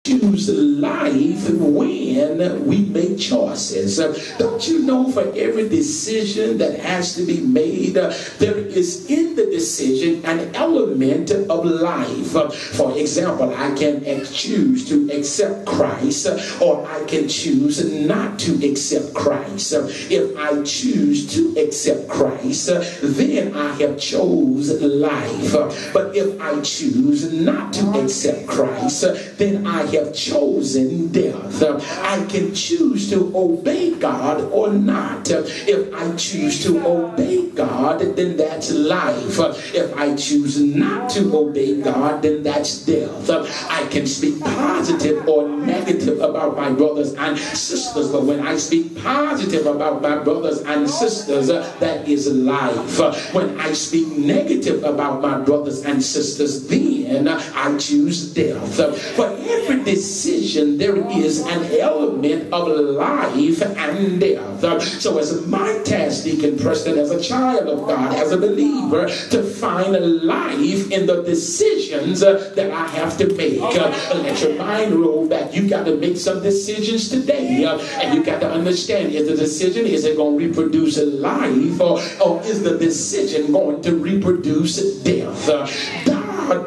choose life when we make choices. Don't you know, for every decision that has to be made, there is in the decision an element of life. For example, I can choose to accept Christ, or I can choose not to accept Christ. If I choose to accept Christ, then I have chose life. But if I choose not to accept Christ, then I have chosen death. I can choose to obey God or not. If I choose to obey God, then that's life. If I choose not to obey God, then that's death. I can speak positive or negative about my brothers and sisters, but when I speak positive about my brothers and sisters, that is life. When I speak negative about my brothers and sisters, then I choose death. For every decision, there is an element of life and death. So as my task, Deacon Preston, as a child of God, as a believer, to find life in the decisions that I have to make. Let your mind roll back. You got to make some decisions today, and you got to understand, is the decision, is it going to reproduce life, or is the decision going to reproduce death?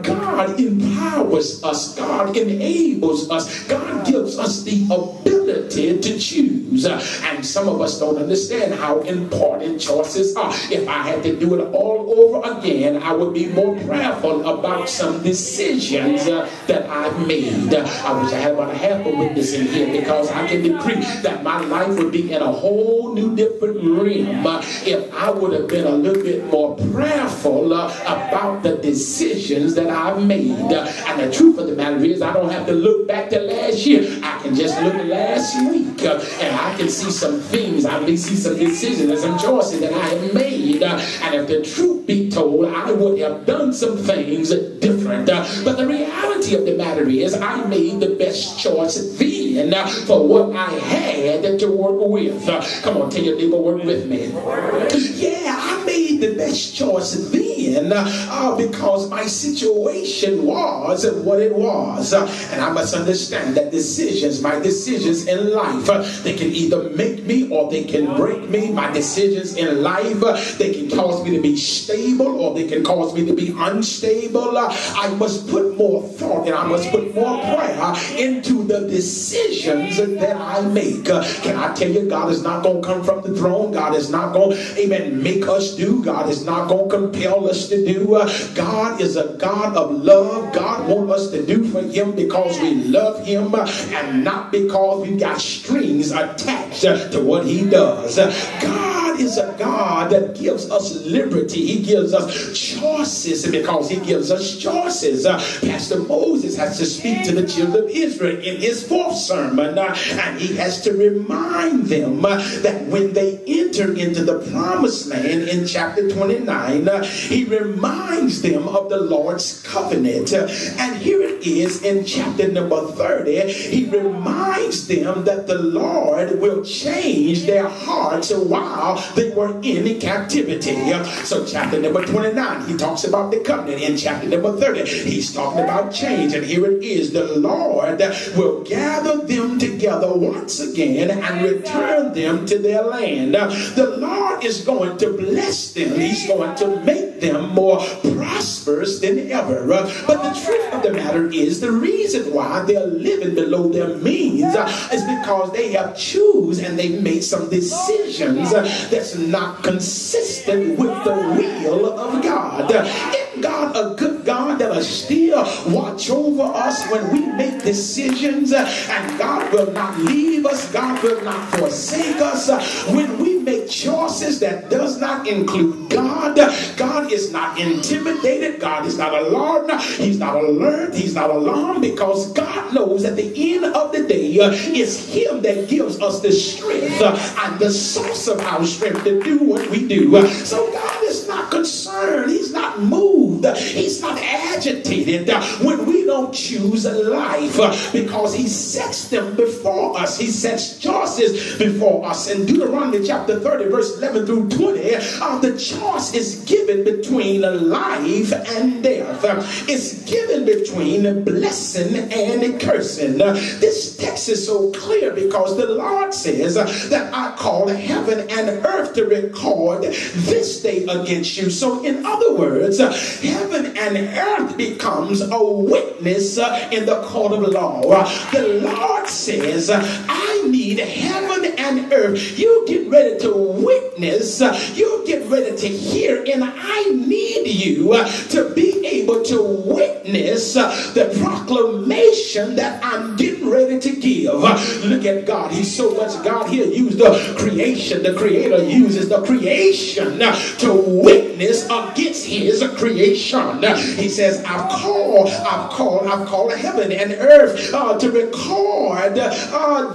God empowers us. God enables us. God gives us the ability to choose. And some of us don't understand how important choices are. If I had to do it all over again, I would be more prayerful about some decisions that I've made. I wish I had about a half a witness in here, because I can decree that my life would be in a whole new different realm if I would have been a little bit more prayerful about the decisions that I've made. And the truth of the matter is, I don't have to look back to last year. I can just look at last week, and I can see some things. I may see some decisions and some choices that I have made. And if the truth be told, I would have done some things different. But the reality of the matter is, I made the best choice then for what I had to work with. Come on, tell your neighbor, work with me. Yeah, I made the best choice then because my situation was what it was. And I must understand that decisions, my decisions in life, they can either make me or they can break me. My decisions in life, they can cause me to be stable or they can cause me to be unstable. I must put more thought and I must put more prayer into the decisions that I make. Can I tell you, God is not going to come from the throne. God is not going to, amen, make us do. God is not going to compel us to do. God is a God of love. God wants us to do for him because we love him and not because we got strings attached to what he does. God is a God that gives us liberty. He gives us choices because he gives us choices. Pastor Moses has to speak to the children of Israel in his fourth sermon, and he has to remind them that when they enter into the promised land in chapter 29, he reminds them of the Lord's covenant. And here it is in chapter number 30. He reminds them that the Lord will change their hearts while they were in captivity. So chapter number 29, he talks about the covenant. In chapter number 30, he's talking about change. And here it is, the Lord will gather them together once again and return them to their land. The Lord is going to bless them. He's going to make them more prosperous than ever. But the truth of the matter is, the reason why they're living below their means is because they have choose and they made some decisions that's not consistent with the will of God. Isn't God a good God that'll still watch over us when we make decisions? And God will not leave us. God will not forsake us when we make choices that does not include God. God is not intimidated. God is not alarmed. He's not alert. He's not alarmed, because God knows at the end of the day it's him that gives us the strength and the source of our strength to do what we do. So God is not concerned. He's not moved He's not agitated when we don't choose life, because he sets them before us. He sets choices before us. In Deuteronomy chapter 30 verse 11 through 20, the choice is given between life and death. It's given between blessing and cursing. This text is so clear because the Lord says that I call heaven and earth to record this day against you. So in other words, heaven and earth becomes a witness in the court of law. The Lord says, I need heaven and earth. You get ready to witness. You get ready to hear, and I need you to be able to witness the proclamation that I'm getting ready to give. Look at God. He's so much God here. Used the creation. The Creator uses the creation to witness against his creation. He says, I've called heaven and earth to record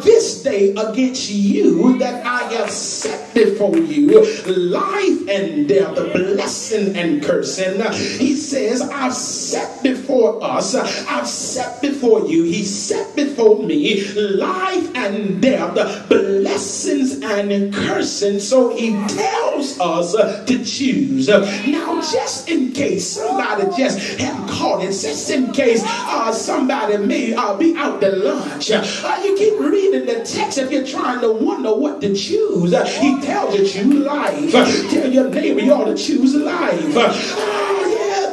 this day against you, that I have set before you life and death, blessing and cursing. He says, I've set before us, I've set before you, he set before me life and death, blessings and cursing. So he tells us to choose. Now, just in case somebody just hadn't caught it, just in case somebody may be out to lunch, you keep reading the text if you're trying to wonder what to choose. He tells you choose life. Tell your neighbor you ought to choose life.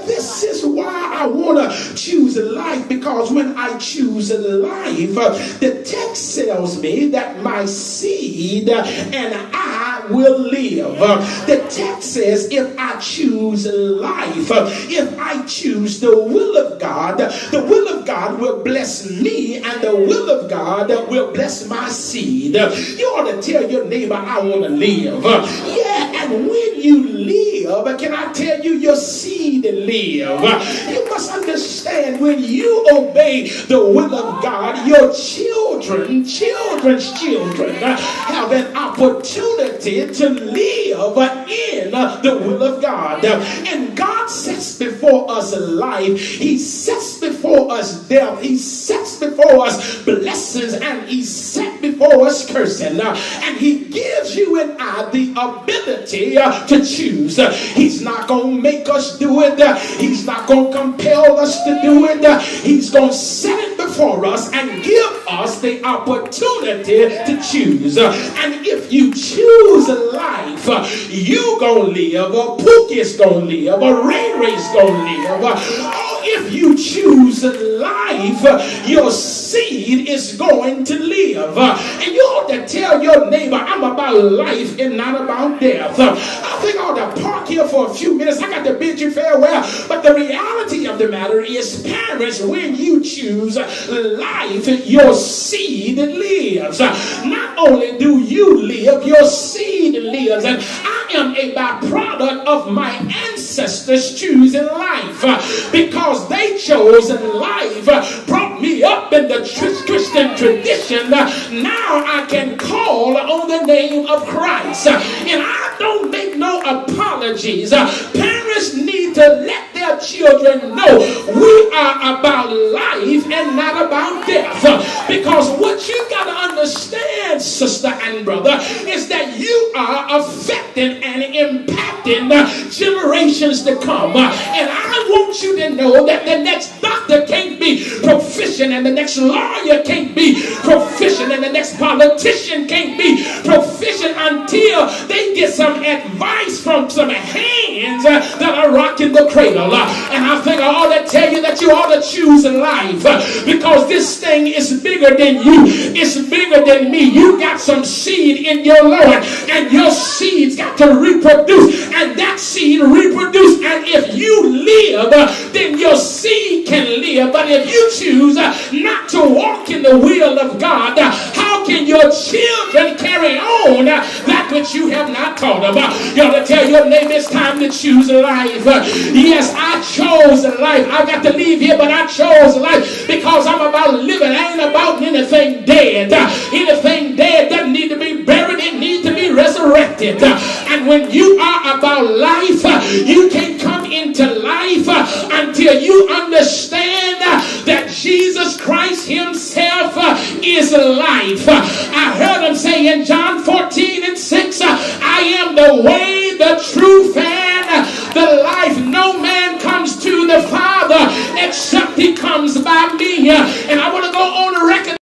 This is why I want to choose life, because when I choose life, the text tells me that my seed and I will live. The text says if I choose life, if I choose the will of God will bless me, and the will of God will bless my seed. You ought to tell your neighbor, I want to live. Yeah, and when you live, can I tell you, your seed live. You must understand, when you obey the will of God, your children's children have an opportunity to live in the will of God. And God sets before us life. He sets before us death. He sets before us blessings, and he set before us cursing. And he gives you and I the ability to choose. He's not going to make us do it. He's not going to compel us to do it. He's going to set it before us and give us the opportunity to choose. And if you choose life, you going to live. A Pookie's going to live. A Ray Ray's going to live. If you choose life, your seed is going to live. And you ought to tell your neighbor, I'm about life and not about death. I think I ought to park here for a few minutes. I got to bid you farewell. But the reality of the matter is, parents, when you choose life, your seed lives. Not only do you live, your seed lives. And I am a byproduct of my ancestors choosing life, because they chose life, brought me up in the Christian tradition. Now I can call on the name of Christ, and I don't make no apologies. Parents need to let their children know we are about life and not about death, because what you got to understand, sister and brother, is that you are affecting and impacting generations to come. And I want you to know that the next doctor can't be proficient, and the next lawyer can't be proficient, and the next politician can't be proficient until they get some advice from some hands that are rocking the cradle. And I think I ought to tell you that you ought to choose life, because this thing is bigger than you. It's bigger than me. You got some seed in your loin, and your seed's got to reproduce, and that seed reproduce. And if you live, then your seed can live. But if you choose not to walk in the will of God, how can your children carry on that which you have not taught about? You ought to tell your neighbor it's time to choose life. Yes, I chose life. I got to leave here, but I chose life because I'm about living. I ain't about anything dead. Anything dead doesn't need to be buried. It needs to be resurrected. And when you are about life, you can come into life until you understand that Jesus Christ himself is life. I heard him say in John 14:6, I am the way, the truth, and the life. No man comes to the Father except he comes by me. And I want to go on the record